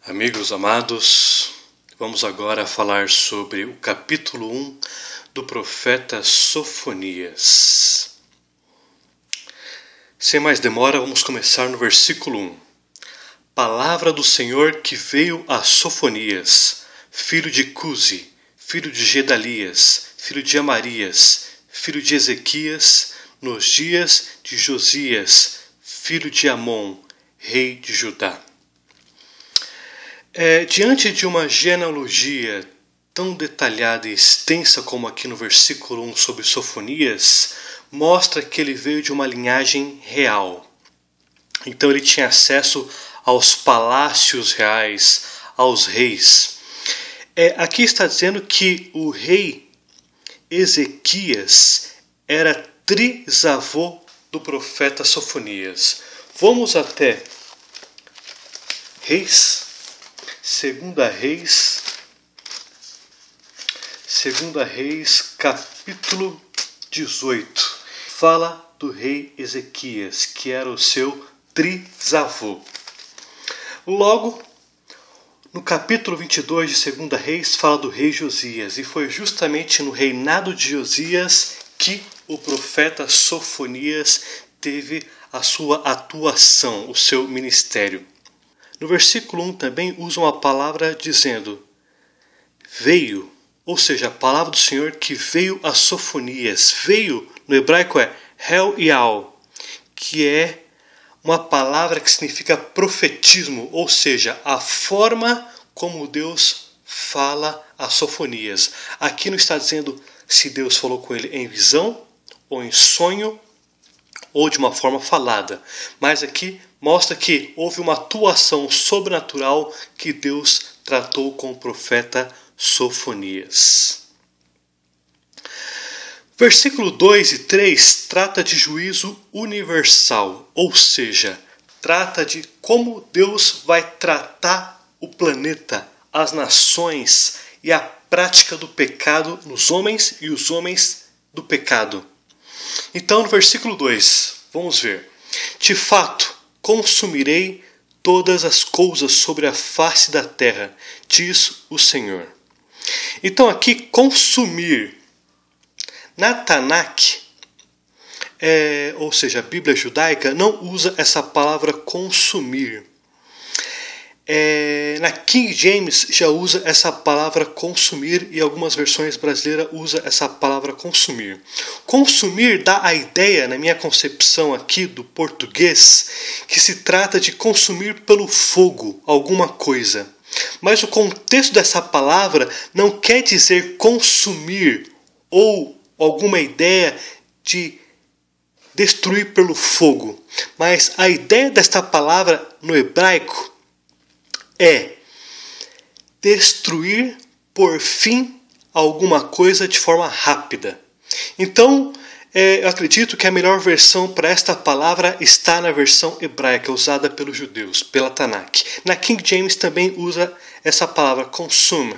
Amigos amados, vamos agora falar sobre o capítulo 1 do profeta Sofonias. Sem mais demora, vamos começar no versículo 1. Palavra do Senhor que veio a Sofonias, filho de Cusi, filho de Gedalias, filho de Amarias, filho de Ezequias, nos dias de Josias, filho de Amon, rei de Judá. Diante de uma genealogia tão detalhada e extensa como aqui no versículo 1 sobre Sofonias, mostra que ele veio de uma linhagem real. Então ele tinha acesso aos palácios reais, aos reis. Aqui está dizendo que o rei Ezequias era trisavô do profeta Sofonias. Vamos até Reis. Segunda Reis, capítulo 18, fala do rei Ezequias, que era o seu trisavô. Logo, no capítulo 22 de Segunda Reis, fala do rei Josias, e foi justamente no reinado de Josias que o profeta Sofonias teve a sua atuação, o seu ministério. No versículo 1 também usa uma palavra dizendo veio, ou seja, a palavra do Senhor que veio a Sofonias. Veio, no hebraico é Hel Yal, que é uma palavra que significa profetismo, ou seja, a forma como Deus fala a Sofonias. Aqui não está dizendo se Deus falou com ele em visão, ou em sonho, ou de uma forma falada, mas aqui mostra que houve uma atuação sobrenatural que Deus tratou com o profeta Sofonias. Versículo 2 e 3 trata de juízo universal, ou seja, trata de como Deus vai tratar o planeta, as nações e a prática do pecado nos homens e os homens do pecado. Então, no versículo 2, vamos ver. De fato, consumirei todas as coisas sobre a face da terra, diz o Senhor. Então aqui, consumir. Na Tanakh, ou seja, a Bíblia judaica, não usa essa palavra consumir. Na King James já usa essa palavra consumir e algumas versões brasileiras usam essa palavra consumir. Consumir dá a ideia, na minha concepção aqui do português, que se trata de consumir pelo fogo alguma coisa. Mas o contexto dessa palavra não quer dizer consumir ou alguma ideia de destruir pelo fogo. Mas a ideia desta palavra no hebraico é destruir por fim alguma coisa de forma rápida. Então, eu acredito que a melhor versão para esta palavra está na versão hebraica usada pelos judeus, pela Tanakh. Na King James também usa essa palavra consume,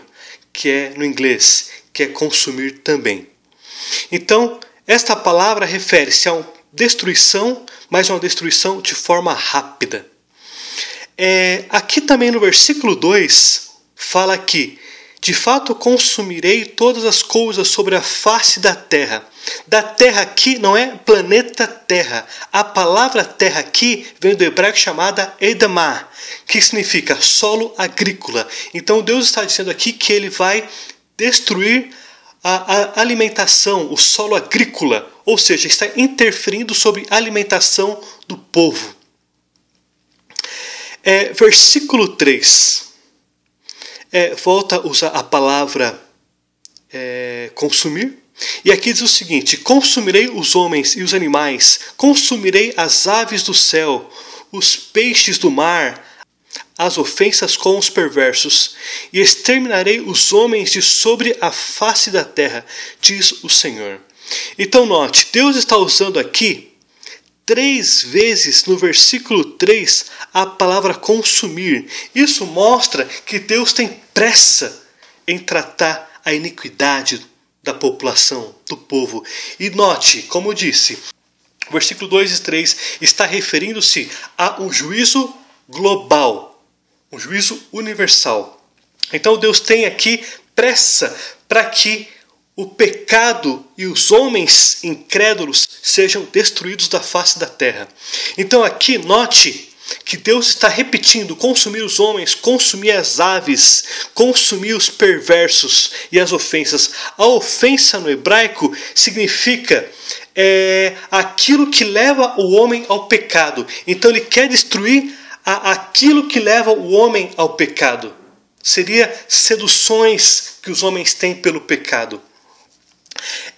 que é no inglês, que é consumir também. Então, esta palavra refere-se a uma destruição, mas uma destruição de forma rápida. Aqui também no versículo 2 fala que de fato consumirei todas as coisas sobre a face da terra. Da terra aqui não é planeta terra. A palavra terra aqui vem do hebraico chamada Edamá, que significa solo agrícola. Então Deus está dizendo aqui que ele vai destruir a alimentação, o solo agrícola, ou seja, está interferindo sobre a alimentação do povo. Versículo 3 volta a usar a palavra consumir, e aqui diz o seguinte: consumirei os homens e os animais, consumirei as aves do céu, os peixes do mar, as ofensas com os perversos, e exterminarei os homens de sobre a face da terra, diz o Senhor. Então note, Deus está usando aqui 3 vezes no versículo 3 a palavra consumir. Isso mostra que Deus tem pressa em tratar a iniquidade da população, do povo. E note, como eu disse, o versículo 2 e 3 está referindo-se a um juízo global. um juízo universal. Então Deus tem aqui pressa para que o pecado e os homens incrédulos sejam destruídos da face da terra. Então aqui note que Deus está repetindo: consumir os homens, consumir as aves, consumir os perversos e as ofensas. A ofensa no hebraico significa aquilo que leva o homem ao pecado. Então ele quer destruir aquilo que leva o homem ao pecado. Seria seduções que os homens têm pelo pecado.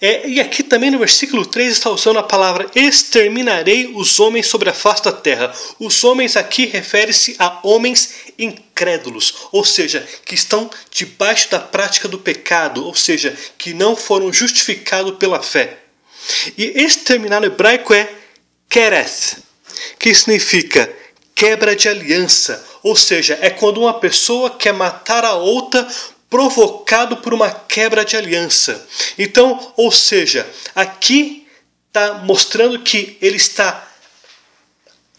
E aqui também no versículo 3 está usando a palavra exterminarei os homens sobre a face da terra. Os homens aqui refere-se a homens incrédulos, ou seja, que estão debaixo da prática do pecado, ou seja, que não foram justificados pela fé. E exterminar no hebraico é kereth, que significa quebra de aliança, ou seja, é quando uma pessoa quer matar a outra provocado por uma quebra de aliança. Então, ou seja, aqui está mostrando que ele está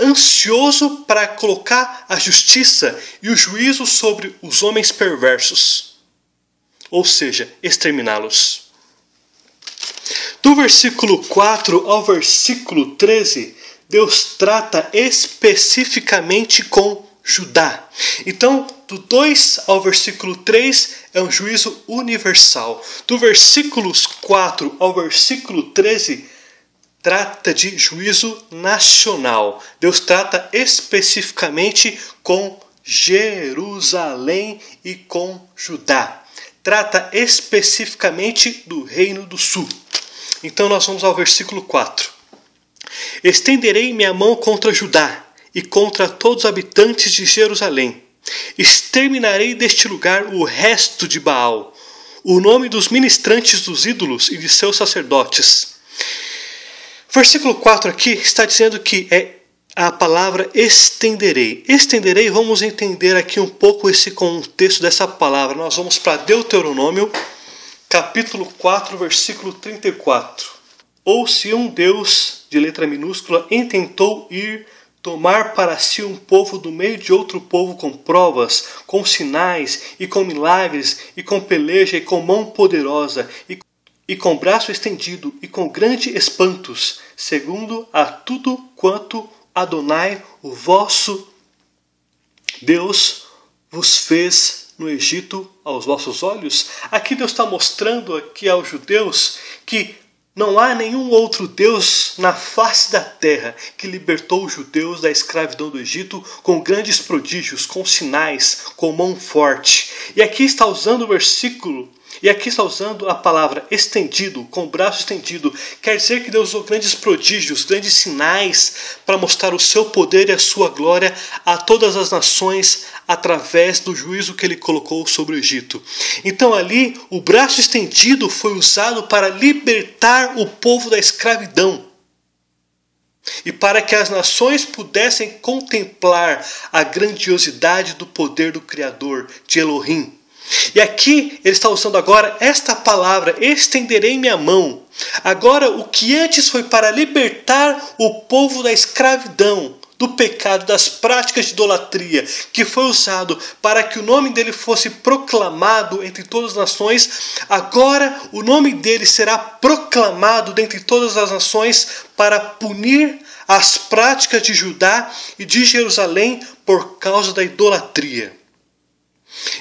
ansioso para colocar a justiça e o juízo sobre os homens perversos, ou seja, exterminá-los. Do versículo 4 ao versículo 13, Deus trata especificamente com Judá. Então, do 2 ao versículo 3 é um juízo universal. Do versículos 4 ao versículo 13 trata de juízo nacional. Deus trata especificamente com Jerusalém e com Judá. Trata especificamente do Reino do Sul. Então nós vamos ao versículo 4. Estenderei minha mão contra Judá e contra todos os habitantes de Jerusalém. Exterminarei deste lugar o resto de Baal, o nome dos ministrantes dos ídolos e de seus sacerdotes. Versículo 4 aqui está dizendo que é a palavra estenderei. Estenderei, vamos entender aqui um pouco esse contexto dessa palavra. Nós vamos para Deuteronômio, capítulo 4, versículo 34. Ou se um Deus, de letra minúscula, intentou ir tomar para si um povo do meio de outro povo com provas, com sinais, e com milagres, e com peleja, e com mão poderosa, e com braço estendido, e com grandes espantos, segundo a tudo quanto Adonai, o vosso Deus, vos fez no Egito aos vossos olhos. Aqui Deus está mostrando aqui aos judeus que não há nenhum outro Deus na face da terra que libertou os judeus da escravidão do Egito com grandes prodígios, com sinais, com mão forte. E aqui está usando o versículo, e aqui está usando a palavra estendido, com o braço estendido. Quer dizer que Deus usou grandes prodígios, grandes sinais para mostrar o seu poder e a sua glória a todas as nações através do juízo que ele colocou sobre o Egito. Então ali o braço estendido foi usado para libertar o povo da escravidão e para que as nações pudessem contemplar a grandiosidade do poder do Criador, de Elohim. E aqui ele está usando agora esta palavra, estenderei minha mão. Agora o que antes foi para libertar o povo da escravidão, do pecado, das práticas de idolatria, que foi usado para que o nome dele fosse proclamado entre todas as nações, agora o nome dele será proclamado dentre todas as nações para punir as práticas de Judá e de Jerusalém por causa da idolatria.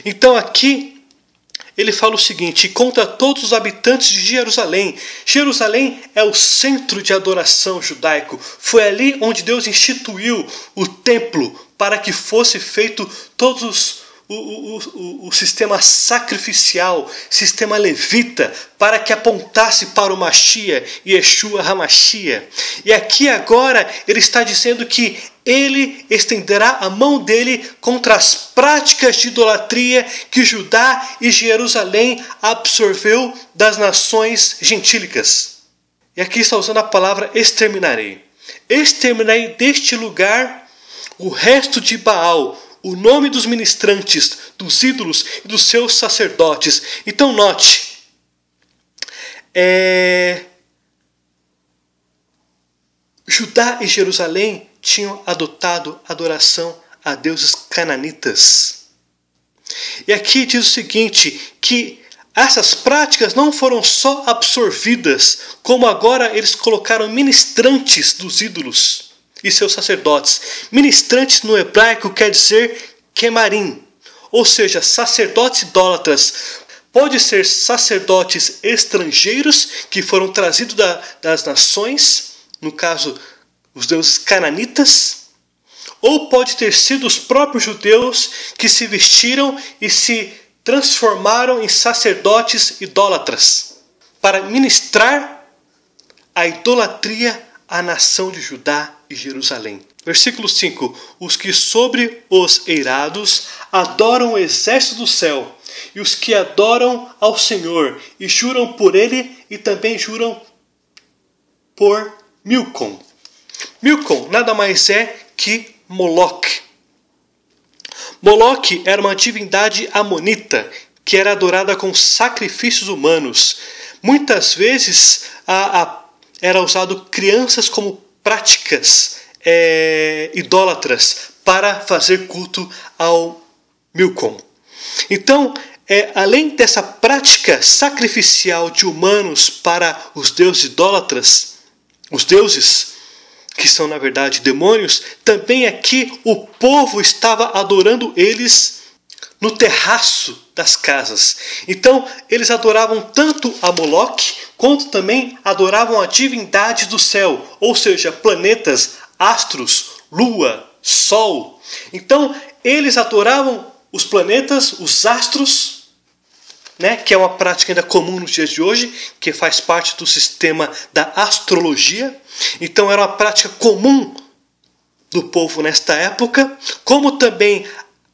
Então aqui ele fala o seguinte: contra todos os habitantes de Jerusalém. Jerusalém é o centro de adoração judaico. Foi ali onde Deus instituiu o templo para que fosse feito todos o sistema sacrificial, sistema levita, para que apontasse para o Mashiach, Yeshua HaMashiach. E aqui agora ele está dizendo que ele estenderá a mão dele contra as práticas de idolatria que Judá e Jerusalém absorveu das nações gentílicas. E aqui está usando a palavra exterminarei. Exterminarei deste lugar o resto de Baal, o nome dos ministrantes, dos ídolos e dos seus sacerdotes. Então note, Judá e Jerusalém tinham adotado adoração a deuses cananitas. E aqui diz o seguinte, que essas práticas não foram só absorvidas, como agora eles colocaram ministrantes dos ídolos e seus sacerdotes. Ministrantes no hebraico quer dizer quemarim, ou seja, sacerdotes idólatras. Pode ser sacerdotes estrangeiros que foram trazidos das nações, no caso os deuses cananitas, ou pode ter sido os próprios judeus que se vestiram e se transformaram em sacerdotes idólatras para ministrar a idolatria à nação de Judá e Jerusalém. Versículo 5. Os que sobre os eirados adoram o exército do céu, e os que adoram ao Senhor e juram por ele e também juram por Milcom. Milcom nada mais é que Moloque. Moloque era uma divindade amonita que era adorada com sacrifícios humanos. Muitas vezes era usado crianças como práticas idólatras para fazer culto ao Milcom. Então, além dessa prática sacrificial de humanos para os deuses idólatras, os deuses que são na verdade demônios, também aqui o povo estava adorando eles no terraço das casas. Então eles adoravam tanto a Moloque, quanto também adoravam a divindade do céu, ou seja, planetas, astros, lua, sol. Então eles adoravam os planetas, os astros, que é uma prática ainda comum nos dias de hoje, que faz parte do sistema da astrologia. Então era uma prática comum do povo nesta época, como também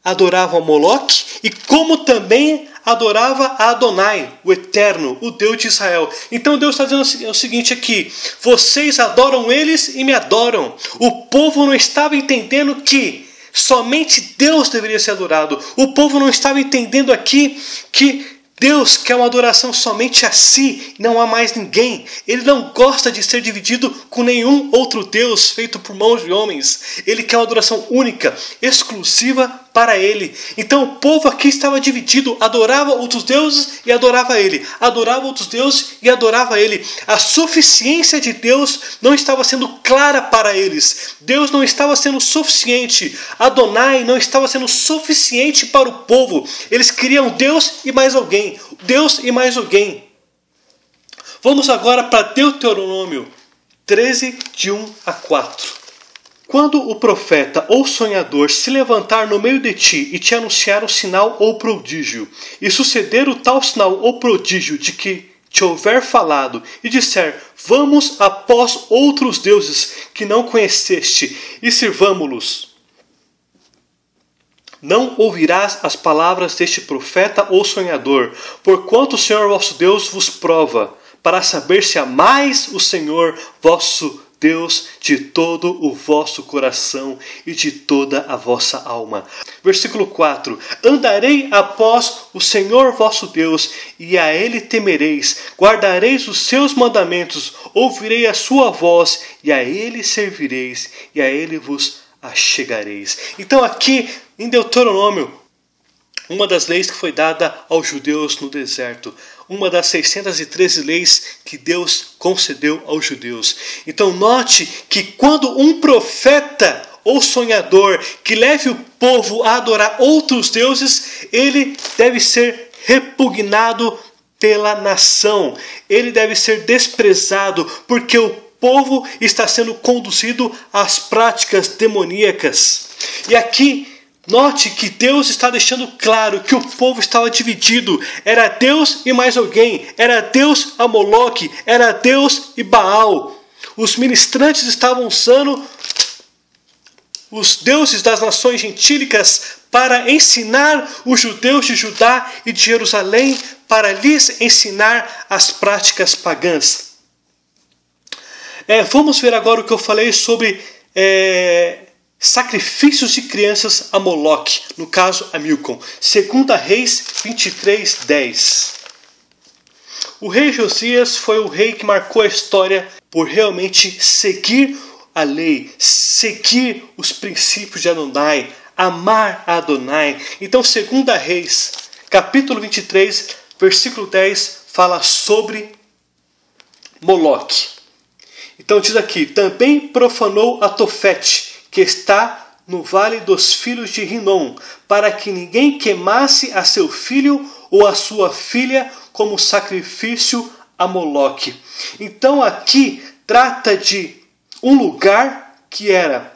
adoravam a Moloque e como também adorava a Adonai, o Eterno, o Deus de Israel. Então Deus está dizendo o seguinte aqui: vocês adoram eles e me adoram. O povo não estava entendendo que somente Deus deveria ser adorado. O povo não estava entendendo aqui que Deus quer uma adoração somente a si, não há mais ninguém. Ele não gosta de ser dividido com nenhum outro Deus feito por mãos de homens. Ele quer uma adoração única, exclusiva para ele. Então o povo aqui estava dividido, adorava outros deuses e adorava ele. Adorava outros deuses e adorava ele. A suficiência de Deus não estava sendo clara para eles. Deus não estava sendo suficiente. Adonai não estava sendo suficiente para o povo. Eles queriam Deus e mais alguém. Deus e mais alguém. Vamos agora para Deuteronômio 13, de 1 a 4. Quando o profeta ou sonhador se levantar no meio de ti e te anunciar um sinal ou prodígio, e suceder o tal sinal ou prodígio de que te houver falado, e disser: vamos após outros deuses que não conheceste, e sirvamo-los, não ouvirás as palavras deste profeta ou sonhador, porquanto o Senhor vosso Deus vos prova, para saber se amais o Senhor vosso Deus de todo o vosso coração e de toda a vossa alma. Versículo 4. Andarei após o Senhor vosso Deus, e a ele temereis, guardareis os seus mandamentos, ouvirei a sua voz, e a ele servireis, e a ele vos achegareis. Então aqui em Deuteronômio, uma das leis que foi dada aos judeus no deserto, uma das 613 leis que Deus concedeu aos judeus. Então note que quando um profeta ou sonhador que leve o povo a adorar outros deuses, ele deve ser repugnado pela nação. Ele deve ser desprezado, porque o povo está sendo conduzido às práticas demoníacas. E aqui note que Deus está deixando claro que o povo estava dividido. Era Deus e mais alguém. Era Deus a Moloque. Era Deus e Baal. Os ministrantes estavam usando os deuses das nações gentílicas para ensinar os judeus de Judá e de Jerusalém, para lhes ensinar as práticas pagãs. Vamos ver agora o que eu falei sobre sacrifícios de crianças a Moloque, no caso a Milcom. 2 Reis 23, 10. O rei Josias foi o rei que marcou a história por realmente seguir a lei, seguir os princípios de Adonai, amar a Adonai. Então, 2 Reis, capítulo 23, versículo 10, fala sobre Moloque. Então diz aqui: também profanou a Tofete, que está no vale dos filhos de Rinom, para que ninguém queimasse a seu filho ou a sua filha como sacrifício a Moloque. Então aqui trata de um lugar que era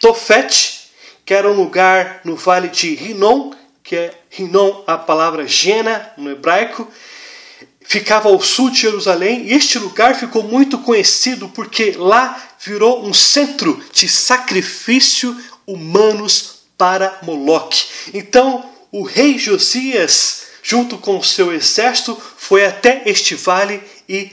Tofete, que era um lugar no vale de Rinom, que é Rinom, a palavra Gena no hebraico, ficava ao sul de Jerusalém, e este lugar ficou muito conhecido porque lá virou um centro de sacrifício humanos para Moloque. Então o rei Josias, junto com o seu exército, foi até este vale e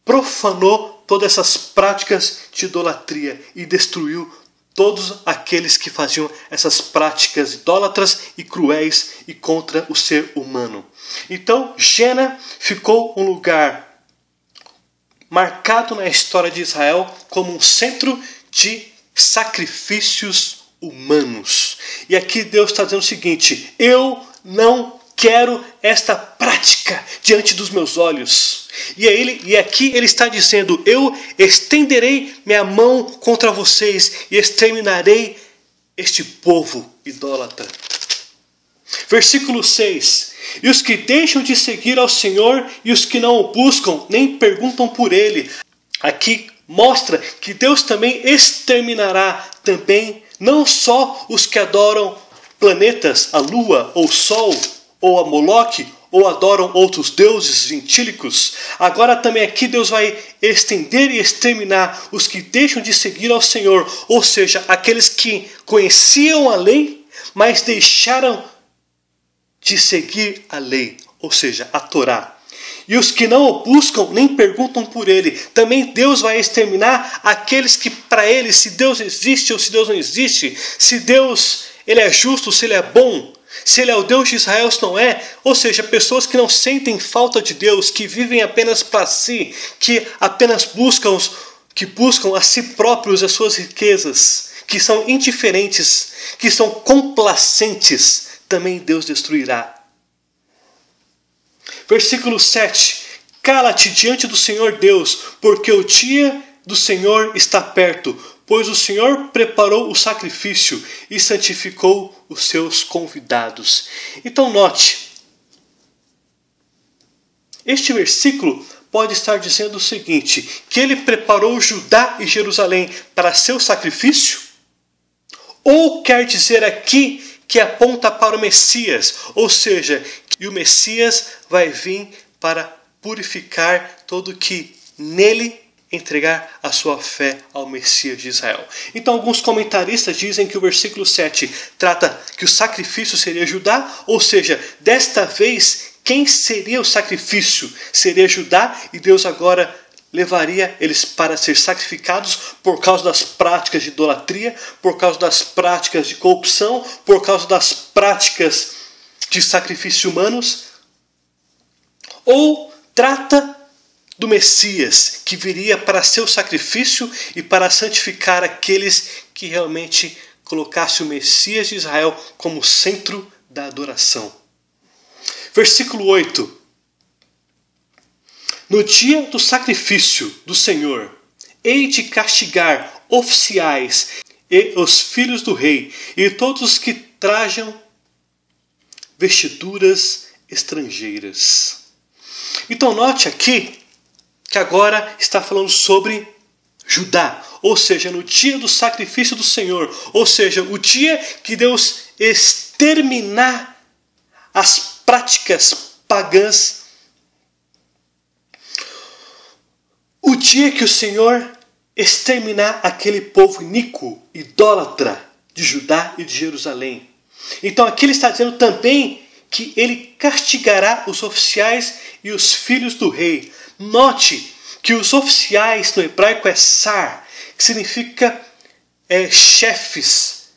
profanou todas essas práticas de idolatria e destruiu todos aqueles que faziam essas práticas idólatras e cruéis e contra o ser humano. Então, Gena ficou um lugar marcado na história de Israel como um centro de sacrifícios humanos. E aqui Deus está dizendo o seguinte: eu não quero esta prática diante dos meus olhos. E aqui ele está dizendo: eu estenderei minha mão contra vocês e exterminarei este povo idólatra. Versículo 6: e os que deixam de seguir ao Senhor e os que não o buscam, nem perguntam por ele. Aqui mostra que Deus também exterminará também não só os que adoram planetas, a lua ou o sol, ou a Moloque, ou adoram outros deuses gentílicos. Agora também aqui Deus vai estender e exterminar os que deixam de seguir ao Senhor, ou seja, aqueles que conheciam a lei, mas deixaram de seguir a lei, ou seja, a Torá. E os que não o buscam nem perguntam por ele. Também Deus vai exterminar aqueles que para ele, se Deus existe ou se Deus não existe, se Deus ele é justo, se ele é bom, se ele é o Deus de Israel, se não é, ou seja, pessoas que não sentem falta de Deus, que vivem apenas para si, que apenas buscam a si próprios as suas riquezas, que são indiferentes, que são complacentes, também Deus destruirá. Versículo 7: cala-te diante do Senhor Deus, porque o dia do Senhor está perto, pois o Senhor preparou o sacrifício e santificou os seus convidados. Então note, este versículo pode estar dizendo o seguinte: que ele preparou Judá e Jerusalém para seu sacrifício? Ou quer dizer aqui que aponta para o Messias, ou seja, que o Messias vai vir para purificar todo que nele entregar a sua fé ao Messias de Israel. Então alguns comentaristas dizem que o versículo 7 trata que o sacrifício seria Judá, ou seja, desta vez quem seria o sacrifício? Seria Judá, e Deus agora levaria eles para ser sacrificados por causa das práticas de idolatria, por causa das práticas de corrupção, por causa das práticas de sacrifício humanos. Ou trata do Messias, que viria para seu sacrifício e para santificar aqueles que realmente colocassem o Messias de Israel como centro da adoração. Versículo 8: no dia do sacrifício do Senhor, hei de castigar oficiais e os filhos do rei, e todos os que trajam vestiduras estrangeiras. Então note aqui que agora está falando sobre Judá, ou seja, no dia do sacrifício do Senhor, ou seja, o dia que Deus exterminar as práticas pagãs, o dia que o Senhor exterminar aquele povo iníquo, idólatra de Judá e de Jerusalém. Então aqui ele está dizendo também que ele castigará os oficiais e os filhos do rei. Note que os oficiais no hebraico é sar, que significa chefes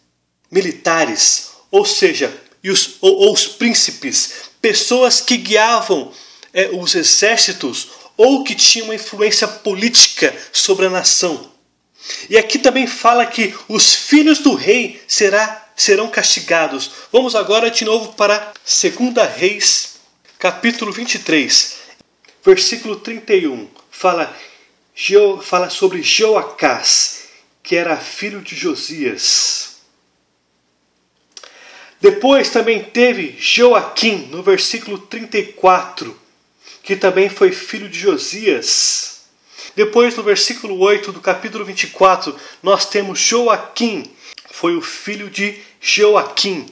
militares, ou seja, os príncipes, pessoas que guiavam os exércitos ou que tinham uma influência política sobre a nação. E aqui também fala que os filhos do rei serão castigados. Vamos agora de novo para 2 Reis, capítulo 23, versículo 31. Fala sobre Joacás, que era filho de Josias. Depois também teve Joaquim, no versículo 34, que também foi filho de Josias. Depois, no versículo 8 do capítulo 24, nós temos Joaquim, foi o filho de Joaquim.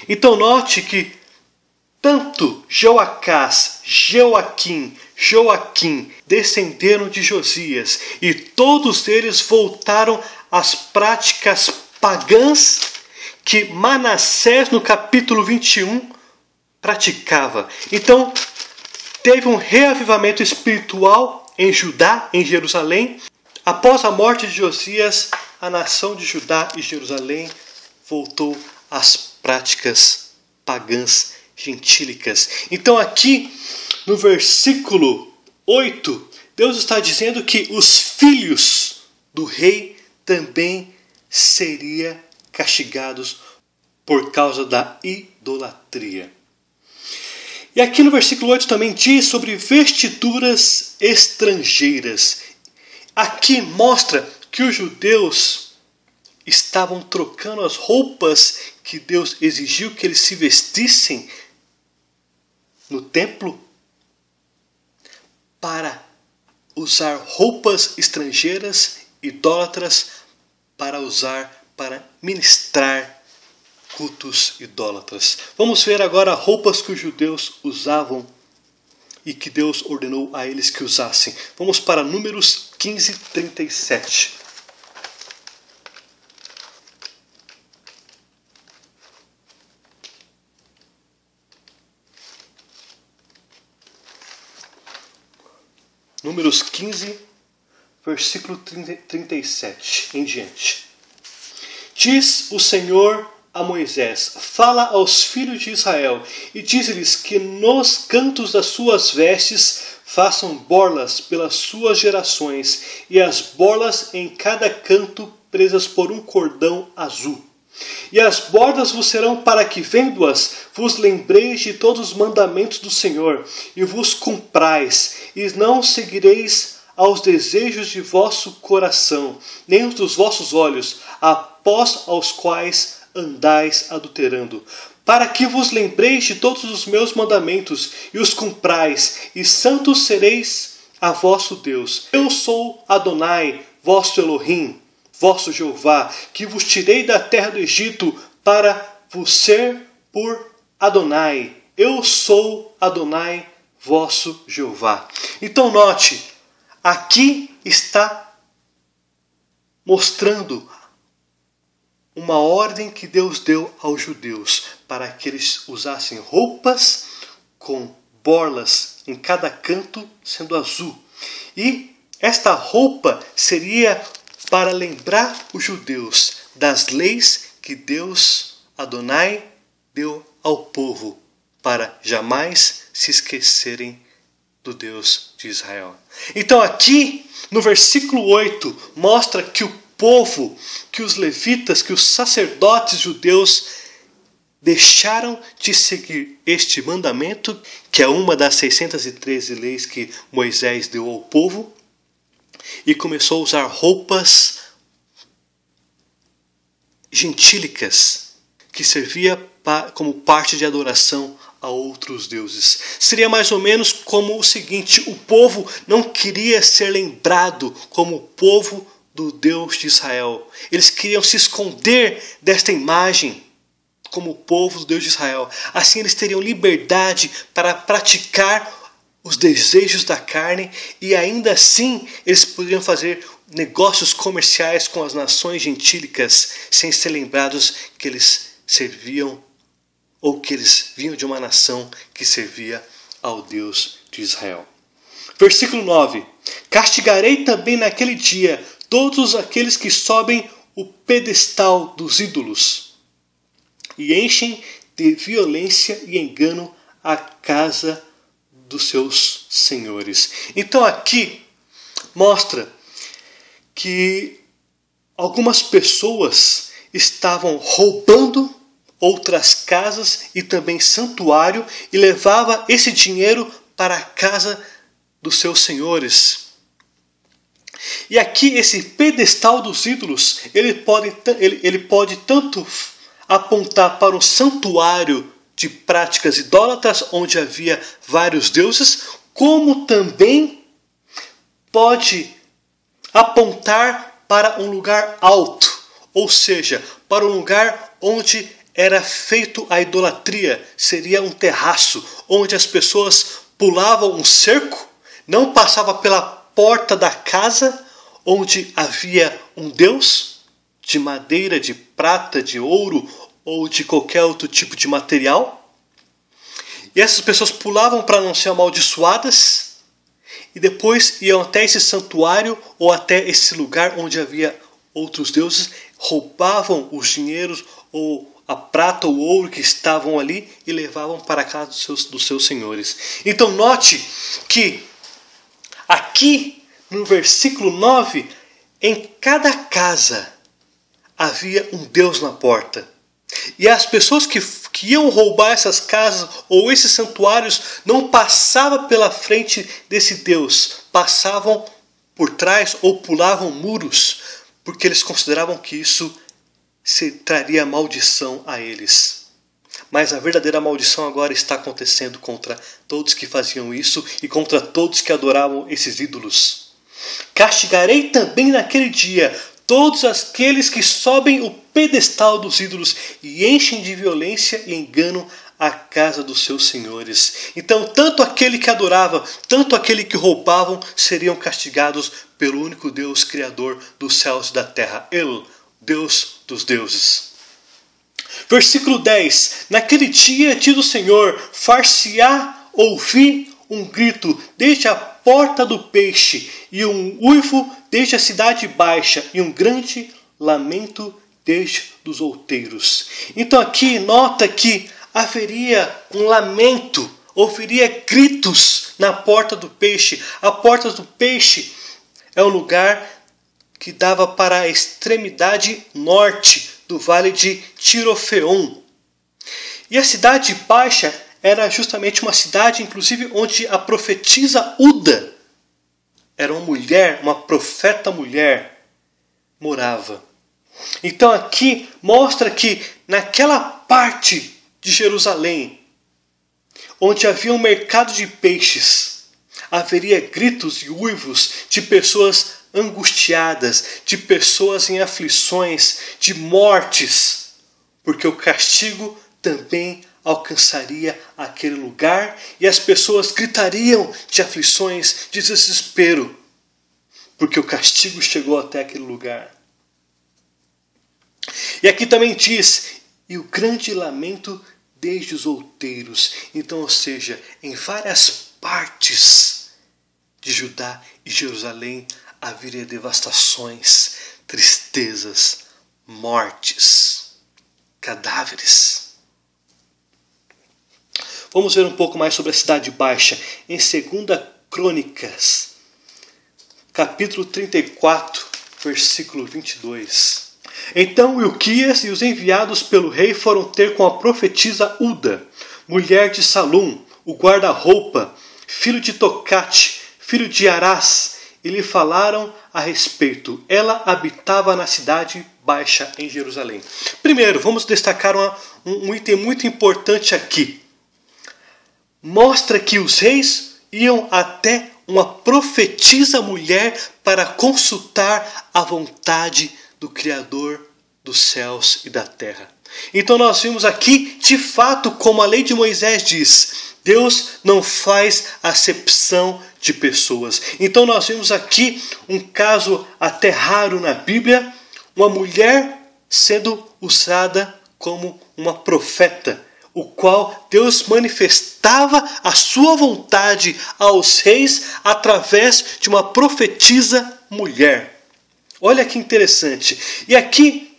Então note que tanto Joacás, Joaquim descenderam de Josias, e todos eles voltaram às práticas pagãs que Manassés, no capítulo 21, praticava. Então, teve um reavivamento espiritual em Judá, em Jerusalém. Após a morte de Josias, a nação de Judá e Jerusalém voltou às práticas pagãs gentílicas. Então aqui no versículo 8, Deus está dizendo que os filhos do rei também seriam castigados por causa da idolatria. E aqui no versículo 8 também diz sobre vestiduras estrangeiras. Aqui mostra que os judeus estavam trocando as roupas que Deus exigiu que eles se vestissem no templo para usar roupas estrangeiras, idólatras, para ministrar cultos idólatras. Vamos ver agora roupas que os judeus usavam e que Deus ordenou a eles que usassem. Vamos para Números 15, 37. Números 15, versículo 37 em diante. Diz o Senhor a Moisés: fala aos filhos de Israel e diz-lhes que nos cantos das suas vestes façam borlas pelas suas gerações, e as borlas em cada canto presas por um cordão azul. E as bordas vos serão para que, vendo-as, vos lembreis de todos os mandamentos do Senhor, e vos cumprais, e não seguireis aos desejos de vosso coração, nem os dos vossos olhos, após aos quais andais adulterando, para que vos lembreis de todos os meus mandamentos, e os cumprais, e santos sereis a vosso Deus. Eu sou Adonai, vosso Elohim, vosso Jeová, que vos tirei da terra do Egito para vos ser por Adonai. Eu sou Adonai, vosso Jeová. Então note, aqui está mostrando uma ordem que Deus deu aos judeus para que eles usassem roupas com borlas em cada canto sendo azul. E esta roupa seria para lembrar os judeus das leis que Deus, Adonai, deu ao povo, para jamais se esquecerem do Deus de Israel. Então aqui, no versículo 8, mostra que o povo, que os levitas, que os sacerdotes judeus deixaram de seguir este mandamento, que é uma das 613 leis que Moisés deu ao povo, e começou a usar roupas gentílicas, que servia como parte de adoração a outros deuses. Seria mais ou menos como o seguinte: o povo não queria ser lembrado como o povo do Deus de Israel. Eles queriam se esconder desta imagem como o povo do Deus de Israel. Assim eles teriam liberdade para praticar os desejos da carne, e ainda assim eles poderiam fazer negócios comerciais com as nações gentílicas sem ser lembrados que eles serviam ou que eles vinham de uma nação que servia ao Deus de Israel. Versículo 9: castigarei também naquele dia todos aqueles que sobem o pedestal dos ídolos e enchem de violência e engano a casa dos seus senhores. Então aqui mostra que algumas pessoas estavam roubando outras casas e também santuário e levava esse dinheiro para a casa dos seus senhores. E aqui esse pedestal dos ídolos, ele pode tanto apontar para um santuário de práticas idólatras, onde havia vários deuses, como também pode apontar para um lugar alto, ou seja, para um lugar onde era feito a idolatria. Seria um terraço, onde as pessoas pulavam um cerco, não passava pela porta da casa, onde havia um deus, de madeira, de prata, de ouro ou de qualquer outro tipo de material. E essas pessoas pulavam para não ser amaldiçoadas e depois iam até esse santuário ou até esse lugar onde havia outros deuses, roubavam os dinheiros ou a prata ou ouro que estavam ali e levavam para a casa dos seus senhores. Então note que aqui no versículo 9, em cada casa havia um Deus na porta. E as pessoas que iam roubar essas casas ou esses santuários não passavam pela frente desse Deus, passavam por trás ou pulavam muros, porque eles consideravam que isso traria maldição a eles. Mas a verdadeira maldição agora está acontecendo contra todos que faziam isso e contra todos que adoravam esses ídolos. Castigarei também naquele dia todos aqueles que sobem o pedestal dos ídolos e enchem de violência e engano a casa dos seus senhores. Então, tanto aquele que adorava, tanto aquele que roubavam, seriam castigados pelo único Deus criador dos céus e da terra, Ele, Deus dos deuses. Versículo 10. Naquele dia, diz o Senhor, far-se-á ouvir um grito desde a porta do peixe, e um uivo desde a cidade baixa, e um grande lamento desde os outeiros. Então aqui nota que haveria um lamento, ouviria gritos na porta do peixe. A porta do peixe é um lugar que dava para a extremidade norte do vale de Tirofeon. E a cidade baixa era justamente uma cidade, inclusive, onde a profetisa Uda, era uma mulher, uma profeta mulher, morava. Então aqui mostra que naquela parte de Jerusalém, onde havia um mercado de peixes, haveria gritos e uivos de pessoas angustiadas, de pessoas em aflições, de mortes, porque o castigo também alcançaria aquele lugar e as pessoas gritariam de aflições, de desespero, porque o castigo chegou até aquele lugar. E aqui também diz, e o grande lamento desde os outeiros. Então, ou seja, em várias partes de Judá e Jerusalém haveria devastações, tristezas, mortes, cadáveres. Vamos ver um pouco mais sobre a cidade baixa em 2 Crônicas, capítulo 34, versículo 22. Então Ilquias e os enviados pelo rei foram ter com a profetisa Uda, mulher de Salum, o guarda-roupa, filho de Tocate, filho de Arás, e lhe falaram a respeito. Ela habitava na cidade baixa em Jerusalém. Primeiro, vamos destacar um item muito importante aqui. Mostra que os reis iam até uma profetisa mulher para consultar a vontade do Criador dos céus e da terra. Então nós vimos aqui, de fato, como a lei de Moisés diz, Deus não faz acepção de pessoas. Então nós vimos aqui um caso até raro na Bíblia, uma mulher sendo usada como uma profeta, o qual Deus manifestava a sua vontade aos reis através de uma profetisa mulher. Olha que interessante. E aqui,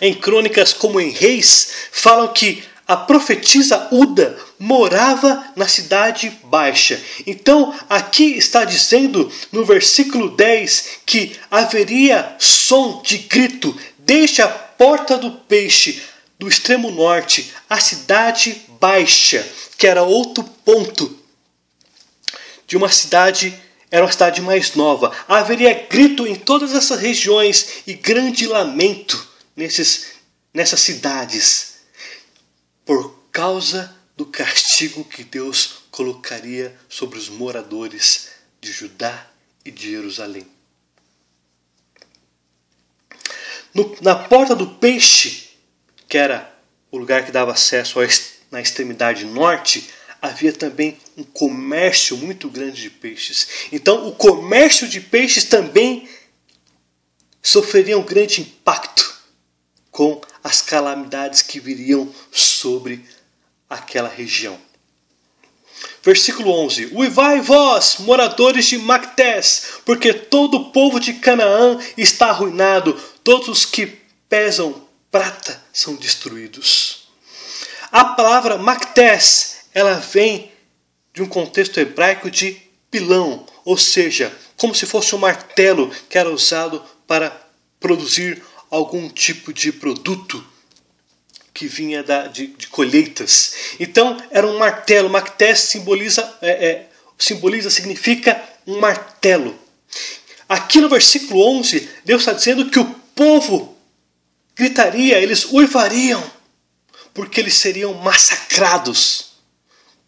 em Crônicas como em Reis, falam que a profetisa Uda morava na cidade baixa. Então, aqui está dizendo no versículo 10 que haveria som de grito desde a porta do peixe do extremo norte, a cidade baixa, que era outro ponto de uma cidade, era uma cidade mais nova. Haveria grito em todas essas regiões e grande lamento nessas cidades, por causa do castigo que Deus colocaria sobre os moradores de Judá e de Jerusalém. Na porta do peixe, que era o lugar que dava acesso na extremidade norte, havia também um comércio muito grande de peixes. Então o comércio de peixes também sofreria um grande impacto com as calamidades que viriam sobre aquela região. Versículo 11. Uivai vós, moradores de Mactés, porque todo o povo de Canaã está arruinado, todos os que pesam prata são destruídos. A palavra Mactés, ela vem de um contexto hebraico de pilão, ou seja, como se fosse um martelo que era usado para produzir algum tipo de produto que vinha de colheitas. Então era um martelo. Mactés significa um martelo. Aqui no versículo 11, Deus está dizendo que o povo gritaria, eles uivariam, porque eles seriam massacrados,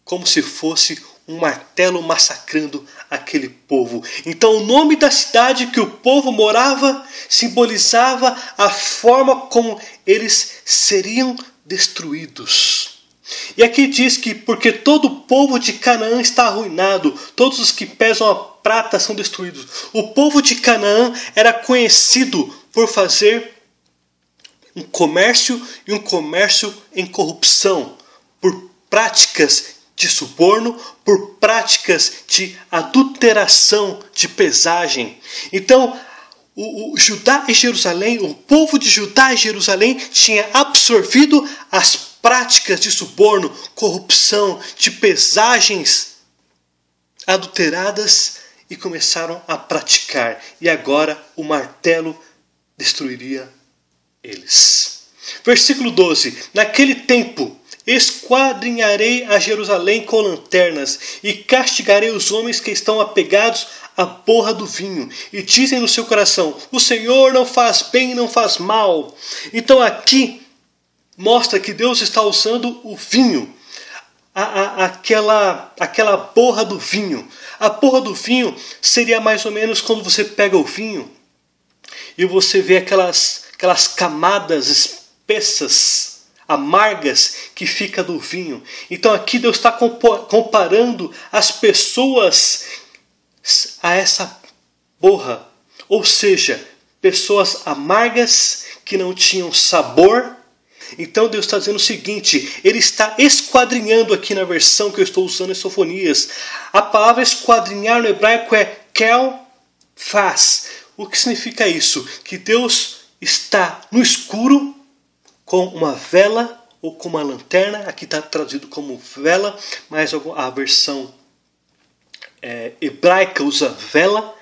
como se fosse um martelo massacrando aquele povo. Então o nome da cidade que o povo morava simbolizava a forma como eles seriam destruídos. E aqui diz que porque todo o povo de Canaã está arruinado, todos os que pesam a prata são destruídos. O povo de Canaã era conhecido por fazer um comércio e um comércio em corrupção, por práticas de suborno, por práticas de adulteração, de pesagem. Então, Judá e Jerusalém, o povo de Judá e Jerusalém tinha absorvido as práticas de suborno, corrupção, de pesagens adulteradas e começaram a praticar. E agora o martelo destruiria eles. Versículo 12. Naquele tempo esquadrinharei a Jerusalém com lanternas e castigarei os homens que estão apegados à porra do vinho e dizem no seu coração: o Senhor não faz bem, não faz mal. Então aqui mostra que Deus está usando o vinho, aquela porra do vinho. A porra do vinho seria mais ou menos quando você pega o vinho e você vê aquelas camadas espessas, amargas que fica do vinho. Então aqui Deus está comparando as pessoas a essa porra, ou seja, pessoas amargas que não tinham sabor. Então Deus está dizendo o seguinte, Ele está esquadrinhando aqui na versão que eu estou usando em Sofonias. A palavra esquadrinhar no hebraico é kel faz. O que significa isso? Que Deus está no escuro com uma vela ou com uma lanterna. Aqui está traduzido como vela, mas a versão hebraica usa vela.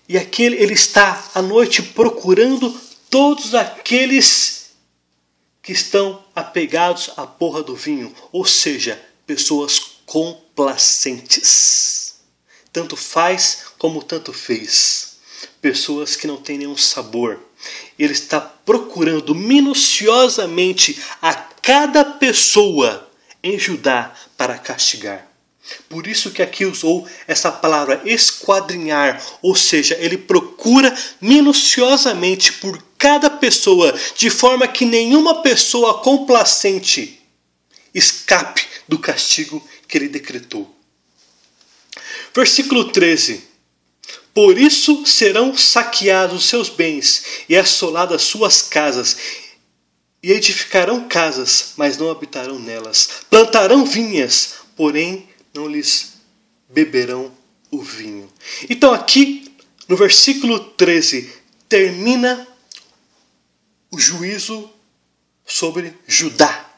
E aqui ele está à noite procurando todos aqueles que estão apegados à porra do vinho, ou seja, pessoas complacentes. Tanto faz como tanto fez. Pessoas que não têm nenhum sabor. Ele está procurando minuciosamente a cada pessoa em Judá para castigar. Por isso que aqui usou essa palavra esquadrinhar, ou seja, ele procura minuciosamente por cada pessoa, de forma que nenhuma pessoa complacente escape do castigo que ele decretou. Versículo 13. Por isso serão saqueados os seus bens e assoladas suas casas, e edificarão casas, mas não habitarão nelas. Plantarão vinhas, porém não lhes beberão o vinho. Então aqui, no versículo 13, termina o juízo sobre Judá.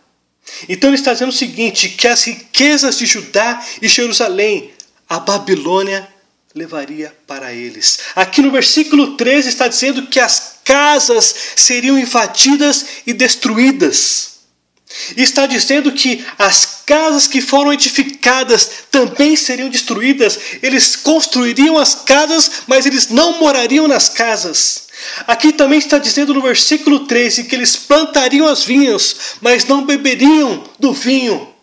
Então ele está dizendo o seguinte, que as riquezas de Judá e Jerusalém, a Babilônia levaria para eles. Aqui no versículo 13 está dizendo que as casas seriam invadidas e destruídas. E está dizendo que as casas que foram edificadas também seriam destruídas. Eles construiriam as casas, mas eles não morariam nas casas. Aqui também está dizendo no versículo 13 que eles plantariam as vinhas, mas não beberiam do vinho.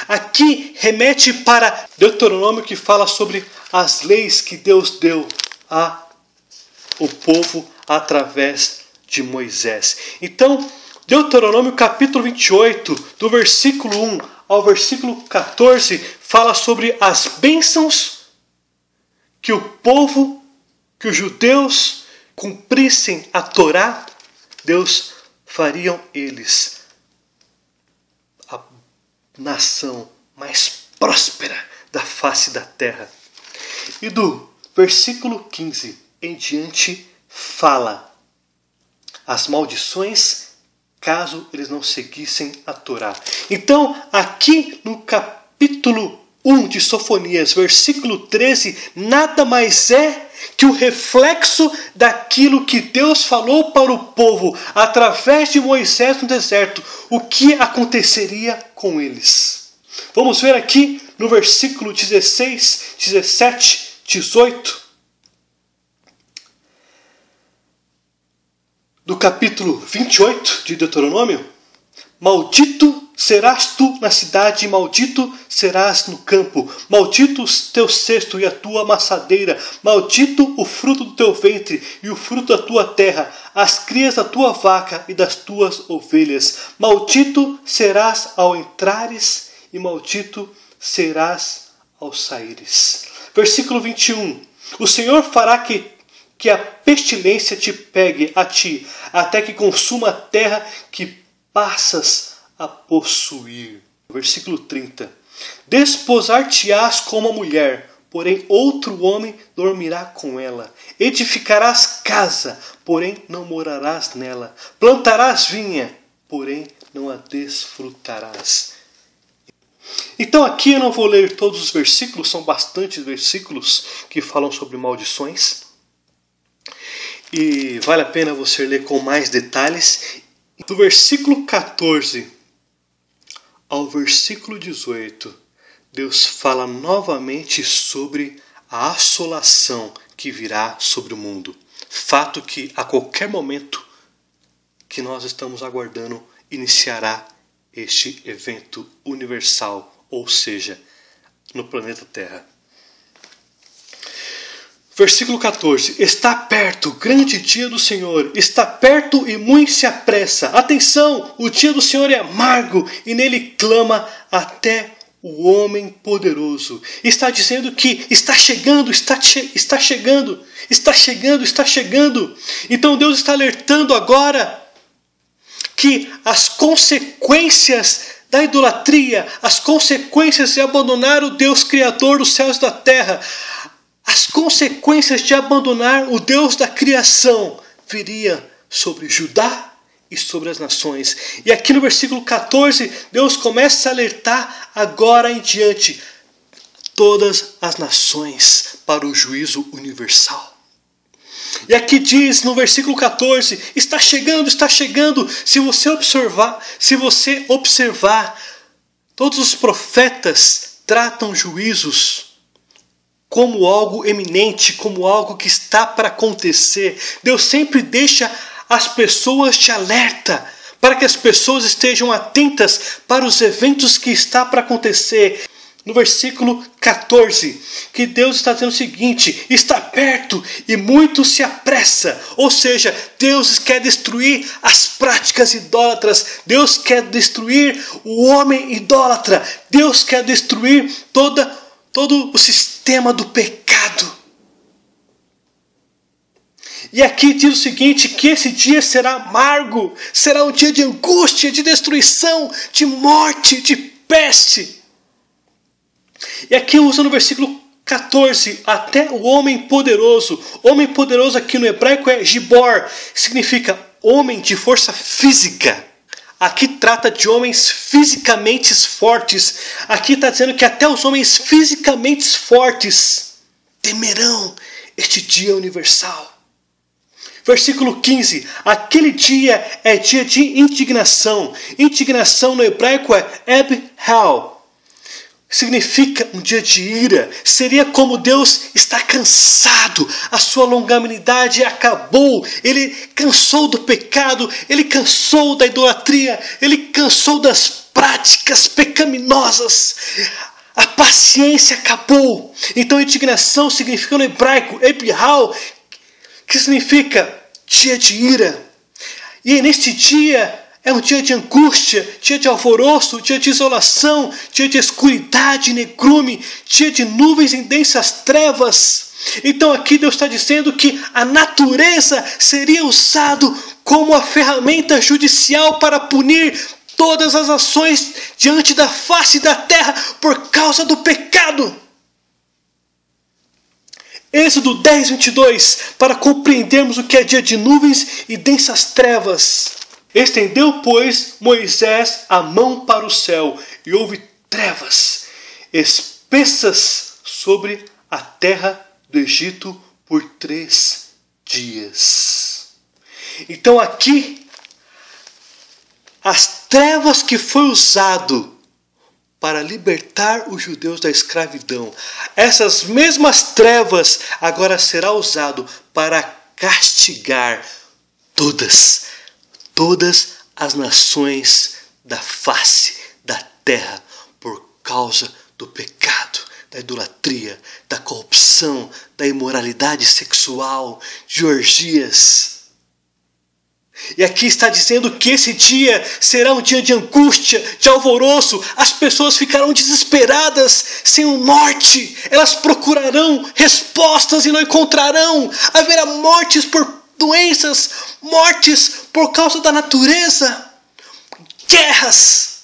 Aqui remete para Deuteronômio, que fala sobre as leis que Deus deu ao povo através de Moisés. Então, Deuteronômio capítulo 28, do versículo 1 ao versículo 14, fala sobre as bênçãos que o povo, que os judeus cumprissem a Torá, Deus fariam eles a nação mais próspera da face da terra. E do versículo 15 em diante fala as maldições caso eles não seguissem a Torá. Então, aqui no capítulo 1 de Sofonias, versículo 13, nada mais é que o reflexo daquilo que Deus falou para o povo através de Moisés no deserto, o que aconteceria com eles. Vamos ver aqui no versículo 16, 17, 18. Do capítulo 28 de Deuteronômio: maldito serás tu na cidade, maldito serás no campo, maldito o teu cesto e a tua amassadeira, maldito o fruto do teu ventre e o fruto da tua terra, as crias da tua vaca e das tuas ovelhas, maldito serás ao entrares e maldito serás ao saíres. Versículo 21. O Senhor fará que a pestilência te pegue a ti, até que consuma a terra que passas a possuir. Versículo 30. Desposar-te-ás como a mulher, porém outro homem dormirá com ela. Edificarás casa, porém não morarás nela. Plantarás vinha, porém não a desfrutarás. Então aqui eu não vou ler todos os versículos, são bastantes versículos que falam sobre maldições. E vale a pena você ler com mais detalhes. Do versículo 14 ao versículo 18, Deus fala novamente sobre a assolação que virá sobre o mundo. Fato que a qualquer momento que nós estamos aguardando iniciará este evento universal, ou seja, no planeta Terra. Versículo 14. Está perto o grande dia do Senhor. Está perto e muito se apressa. Atenção, o dia do Senhor é amargo e nele clama até o homem poderoso. Está dizendo que está chegando, está chegando. Então Deus está alertando agora que as consequências da idolatria, as consequências de abandonar o Deus Criador dos céus e da terra, as consequências de abandonar o Deus da criação viria sobre Judá e sobre as nações. E aqui no versículo 14, Deus começa a alertar agora em diante todas as nações para o juízo universal. E aqui diz no versículo 14, está chegando. Se você observar, todos os profetas tratam juízos como algo eminente, como algo que está para acontecer. Deus sempre deixa as pessoas de alerta, para que as pessoas estejam atentas para os eventos que está para acontecer. No versículo 14, que Deus está dizendo o seguinte: está perto e muito se apressa. Ou seja, Deus quer destruir as práticas idólatras. Deus quer destruir o homem idólatra. Deus quer destruir todo o sistema do pecado. E aqui diz o seguinte, que esse dia será amargo, será um dia de angústia, de destruição, de morte, de peste. E aqui usa no versículo 14, até o homem poderoso. Homem poderoso aqui no hebraico é gibor, significa homem de força física. Aqui trata de homens fisicamente fortes. Aqui está dizendo que até os homens fisicamente fortes temerão este dia universal. Versículo 15. Aquele dia é dia de indignação. Indignação no hebraico é ebhal. Significa um dia de ira. Seria como Deus está cansado. A sua longanimidade acabou. Ele cansou do pecado. Ele cansou da idolatria. Ele cansou das práticas pecaminosas. A paciência acabou. Então indignação significa no hebraico ebhal, que significa dia de ira. E neste dia é um dia de angústia, dia de alvoroço, dia de isolação, dia de escuridade, negrume, dia de nuvens em densas trevas. Então aqui Deus está dizendo que a natureza seria usado como a ferramenta judicial para punir todas as ações diante da face da terra por causa do pecado. Êxodo 10, 22, para compreendermos o que é dia de nuvens e densas trevas. Estendeu, pois, Moisés a mão para o céu, e houve trevas espessas sobre a terra do Egito por 3 dias. Então aqui, as trevas que foi usado para libertar os judeus da escravidão, essas mesmas trevas agora será usado para castigar todas as nações da face da terra por causa do pecado, da idolatria, da corrupção, da imoralidade sexual, de orgias. E aqui está dizendo que esse dia será um dia de angústia, de alvoroço. As pessoas ficarão desesperadas, sem um norte. Elas procurarão respostas e não encontrarão. Haverá mortes por doenças, mortes por causa da natureza, guerras.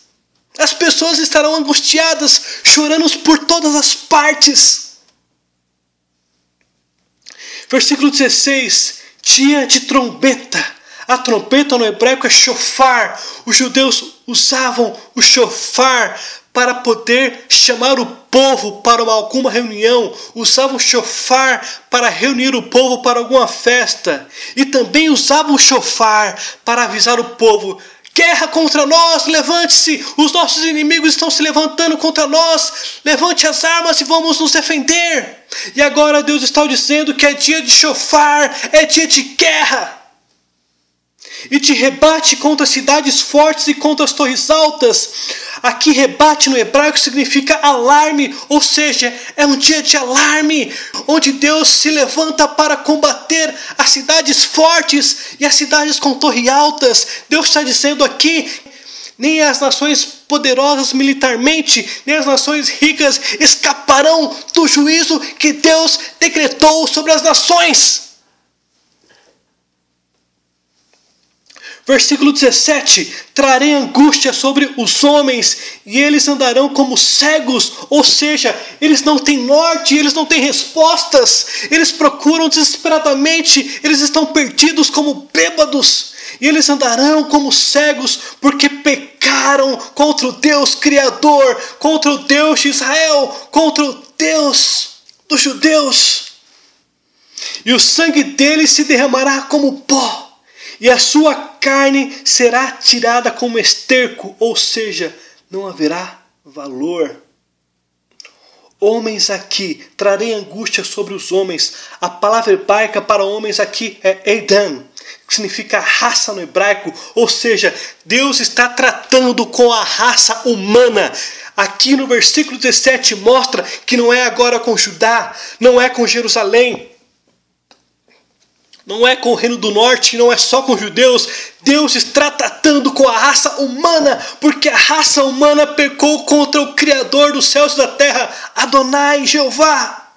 As pessoas estarão angustiadas, chorando por todas as partes. Versículo 16, dia de trombeta. A trombeta no hebraico é shofar. Os judeus usavam o shofar para poder chamar o povo para alguma reunião. Usavam o shofar para reunir o povo para alguma festa. E também usavam o shofar para avisar o povo: guerra contra nós, levante-se, os nossos inimigos estão se levantando contra nós, levante as armas e vamos nos defender. E agora Deus está dizendo que é dia de shofar, é dia de guerra. E de rebate contra cidades fortes e contra as torres altas. Aqui rebate no hebraico significa alarme, ou seja, é um dia de alarme, onde Deus se levanta para combater as cidades fortes e as cidades com torres altas. Deus está dizendo aqui: nem as nações poderosas militarmente, nem as nações ricas escaparão do juízo que Deus decretou sobre as nações. Versículo 17, trarei angústia sobre os homens, e eles andarão como cegos, ou seja, eles não têm norte, eles não têm respostas, eles procuram desesperadamente, eles estão perdidos como bêbados, e eles andarão como cegos, porque pecaram contra o Deus Criador, contra o Deus de Israel, contra o Deus dos judeus, e o sangue deles se derramará como pó, e a sua carne será tirada como esterco, ou seja, não haverá valor. Homens aqui, trarei angústia sobre os homens. A palavra hebraica para homens aqui é Eidan, que significa raça no hebraico, ou seja, Deus está tratando com a raça humana. Aqui no versículo 17 mostra que não é agora com Judá, não é com Jerusalém, não é com o reino do norte, não é só com os judeus. Deus está tratando com a raça humana, porque a raça humana pecou contra o Criador dos céus e da terra, Adonai, Jeová.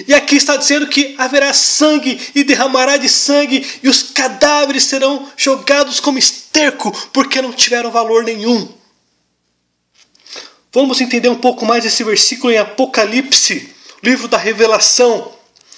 E aqui está dizendo que haverá sangue e derramará de sangue, e os cadáveres serão jogados como esterco, porque não tiveram valor nenhum. Vamos entender um pouco mais esse versículo em Apocalipse, livro da Revelação,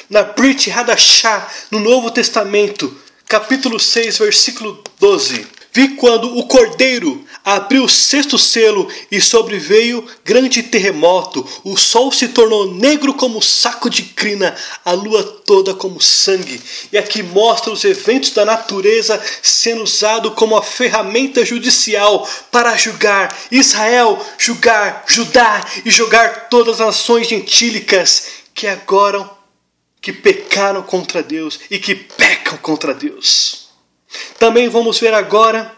na Brit Hadashah, no Novo Testamento, capítulo 6, versículo 12. Vi quando o Cordeiro abriu o sexto selo e sobreveio grande terremoto. O sol se tornou negro como saco de crina, a lua toda como sangue. E aqui mostra os eventos da natureza sendo usado como a ferramenta judicial para julgar Israel, julgar Judá e julgar todas as nações gentílicas que pecaram contra Deus e que pecam contra Deus. Também vamos ver agora,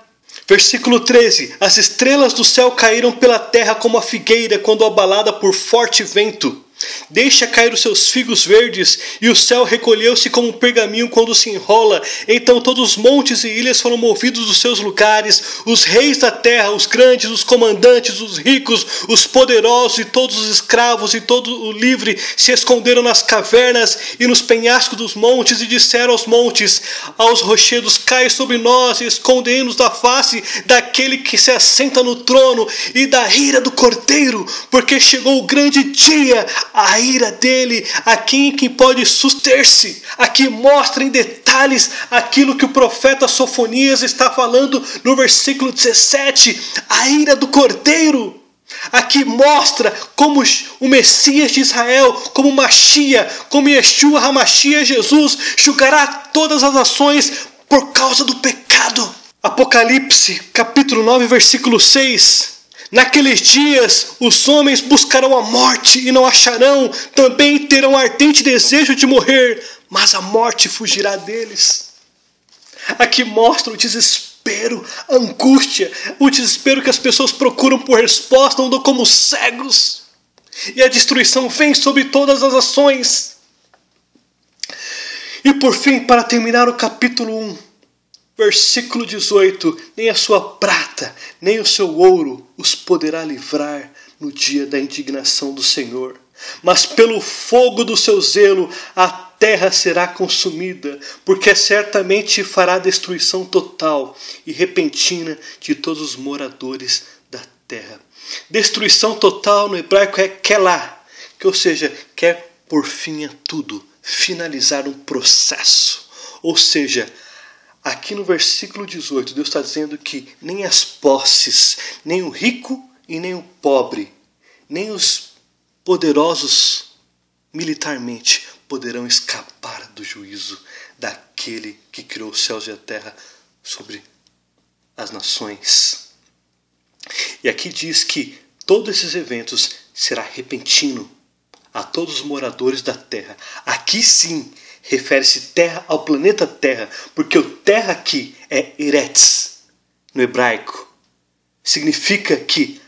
versículo 13. As estrelas do céu caíram pela terra como a figueira quando abalada por forte vento. Deixa cair os seus figos verdes, e o céu recolheu-se como um pergaminho quando se enrola. Então todos os montes e ilhas foram movidos dos seus lugares. Os reis da terra, os grandes, os comandantes, os ricos, os poderosos e todos os escravos e todo o livre se esconderam nas cavernas e nos penhascos dos montes e disseram aos montes, aos rochedos: cai sobre nós e escondei-nos da face daquele que se assenta no trono e da ira do Cordeiro, porque chegou o grande dia, a ira dele, a quem pode suster-se. Aqui mostra em detalhes aquilo que o profeta Sofonias está falando no versículo 17, a ira do Cordeiro. Aqui mostra como o Messias de Israel, como Machia, como Yeshua HaMashiach, Jesus, julgará todas as nações por causa do pecado. Apocalipse, capítulo 9, versículo 6. Naqueles dias os homens buscarão a morte e não acharão, também terão ardente desejo de morrer, mas a morte fugirá deles. Aqui mostra o desespero, a angústia, o desespero que as pessoas procuram por resposta, andam como cegos, e a destruição vem sobre todas as ações. E por fim, para terminar o capítulo 1, versículo 18, nem a sua prata, nem o seu ouro os poderá livrar no dia da indignação do Senhor. Mas pelo fogo do seu zelo a terra será consumida, porque certamente fará destruição total e repentina de todos os moradores da terra. Destruição total no hebraico é kelá, ou seja, quer por fim a tudo, finalizar um processo. Ou seja, aqui no versículo 18, Deus está dizendo que nem as posses, nem o rico e nem o pobre, nem os poderosos militarmente poderão escapar do juízo daquele que criou os céus e a terra sobre as nações. E aqui diz que todos esses eventos será repentino a todos os moradores da terra. Aqui sim, refere-se terra ao planeta Terra, porque o terra aqui é Eretz, no hebraico. Significa que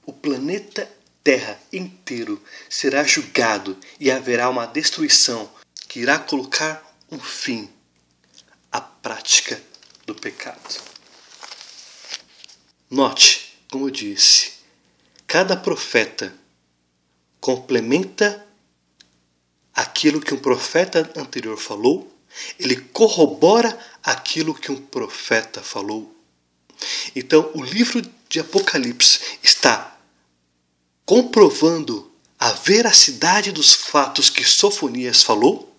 o planeta Terra inteiro será julgado e haverá uma destruição que irá colocar um fim à prática do pecado. Note, como eu disse, cada profeta complementa aquilo que um profeta anterior falou, ele corrobora aquilo que um profeta falou. Então, o livro de Apocalipse está comprovando a veracidade dos fatos que Sofonias falou,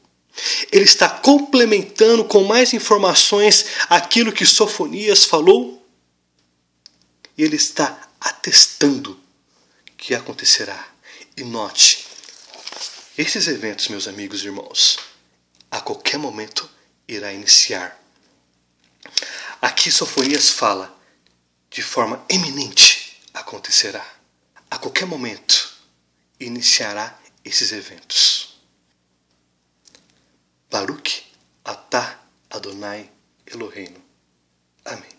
ele está complementando com mais informações aquilo que Sofonias falou, e ele está atestando que acontecerá. E note, esses eventos, meus amigos e irmãos, a qualquer momento irá iniciar. Aqui Sofonias fala, de forma eminente acontecerá. A qualquer momento iniciará esses eventos. Baruch atah Adonai Eloheinu. Amém.